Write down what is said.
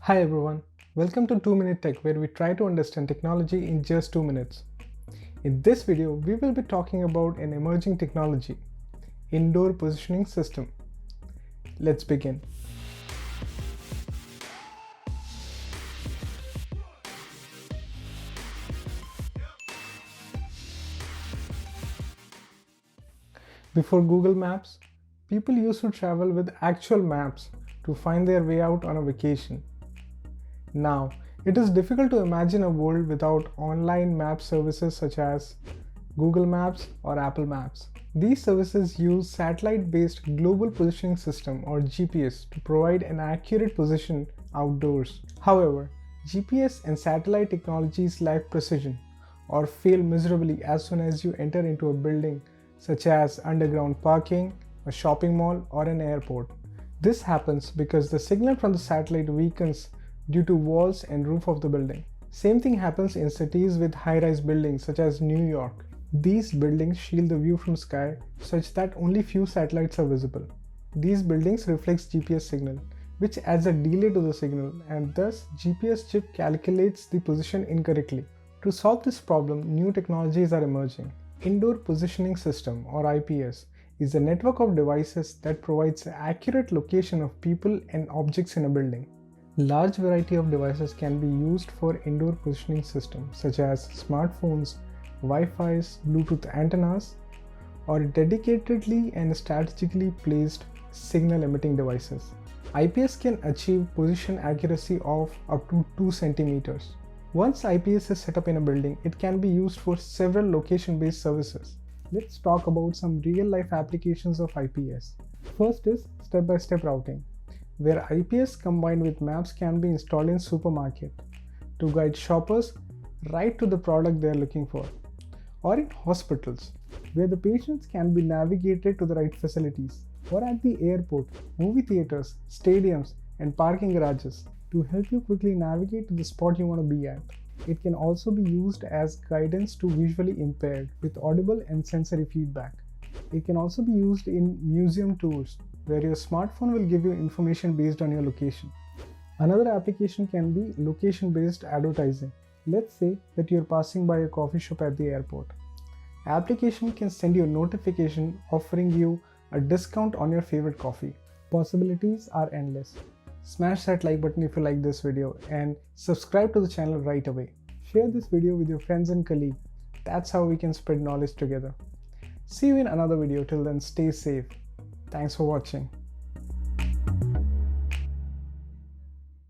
Hi everyone, welcome to 2 Minute Tech, where we try to understand technology in just 2 minutes. In this video, we will be talking about an emerging technology, indoor positioning system. Let's begin. Before Google Maps, people used to travel with actual maps to find their way out on a vacation. Now, it is difficult to imagine a world without online map services such as Google Maps or Apple Maps. These services use satellite-based global positioning system or GPS to provide an accurate position outdoors. However, GPS and satellite technologies lack precision or fail miserably as soon as you enter into a building such as underground parking, a shopping mall, or an airport. This happens because the signal from the satellite weakens due to walls and roof of the building. Same thing happens in cities with high-rise buildings such as New York. These buildings shield the view from sky such that only few satellites are visible. These buildings reflect GPS signal, which adds a delay to the signal, and thus GPS chip calculates the position incorrectly. To solve this problem, new technologies are emerging. Indoor Positioning System or IPS is a network of devices that provides accurate location of people and objects in a building. Large variety of devices can be used for indoor positioning systems such as smartphones, Wi-Fi's, Bluetooth antennas, or dedicatedly and strategically placed signal emitting devices. IPS can achieve position accuracy of up to 2 centimeters. Once IPS is set up in a building, it can be used for several location-based services. Let's talk about some real-life applications of IPS. First is step-by-step routing, where IPS combined with maps can be installed in supermarket to guide shoppers right to the product they are looking for, or in hospitals, where the patients can be navigated to the right facilities, or at the airport, movie theaters, stadiums, and parking garages to help you quickly navigate to the spot you want to be at. It can also be used as guidance to visually impaired with audible and sensory feedback. It can also be used in museum tours, where your smartphone will give you information based on your location. Another application can be location-based advertising. Let's say that you're passing by a coffee shop at the airport. Application can send you a notification offering you a discount on your favorite coffee. Possibilities are endless. Smash that like button if you like this video and subscribe to the channel right away. Share this video with your friends and colleagues. That's how we can spread knowledge together. See you in another video. Till then, stay safe. Thanks for watching.